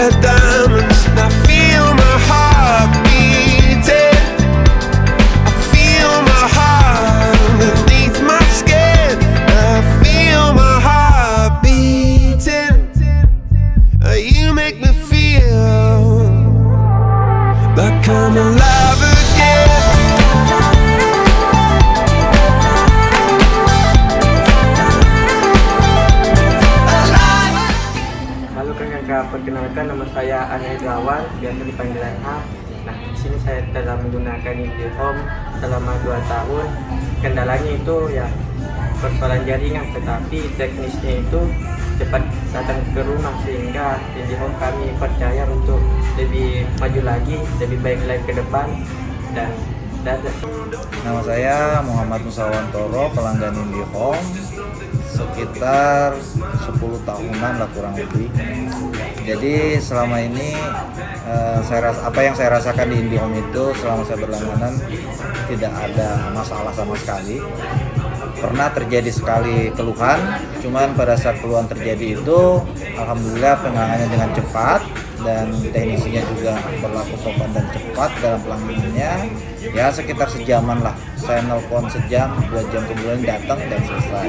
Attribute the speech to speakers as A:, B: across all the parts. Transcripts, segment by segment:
A: like diamonds, and I feel my heart beating. I feel my heart underneath my skin. I feel my heart beating. You make me feel like I'm alive again.
B: Halo kakak, perkenalkan nama saya Ania Gawan, biasa dipanggil Anha. Nah, di sini saya telah menggunakan IndiHome selama 2 tahun. Kendalanya itu ya persoalan jaringan, tetapi teknisnya itu cepat datang ke rumah, sehingga IndiHome kami percaya untuk lebih maju lagi, lebih baik lagi ke depan. Dan
C: Nama saya Muhammad Musawantoro, pelanggan IndiHome sekitar 10 tahunan lah kurang lebih. Jadi selama ini apa yang saya rasakan di IndiHome itu selama saya berlangganan tidak ada masalah sama sekali. Pernah terjadi sekali keluhan, cuman pada saat keluhan terjadi itu alhamdulillah penanganannya dengan cepat dan teknisinya juga berlaku sopan dan cepat dalam penanganannya. Ya sekitar sejaman lah, saya nelpon sejam, 2 jam kemudian datang dan selesai.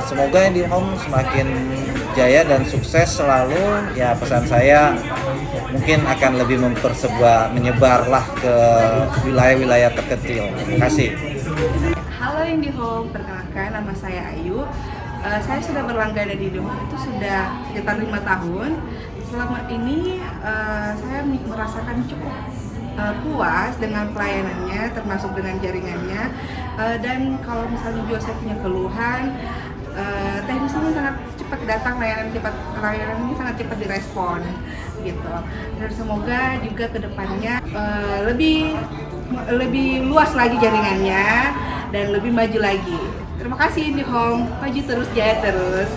C: Semoga IndiHome semakin jaya dan sukses selalu. Ya pesan saya mungkin akan lebih menyebarlah ke wilayah-wilayah terkecil. Terima kasih.
D: Halo IndiHome, perkenalkan nama saya Ayu. Saya sudah berlangganan di IndiHome itu sudah sekitar 5 tahun. Selama ini saya merasakan cukup puas dengan pelayanannya, termasuk dengan jaringannya. Dan kalau misalnya juga saya punya keluhan, teknisinya sangat cepat datang, layanan ini sangat cepat direspon gitu. Dan semoga juga kedepannya lebih luas lagi jaringannya dan lebih maju lagi. Terima kasih IndiHome, maju terus, jaya terus.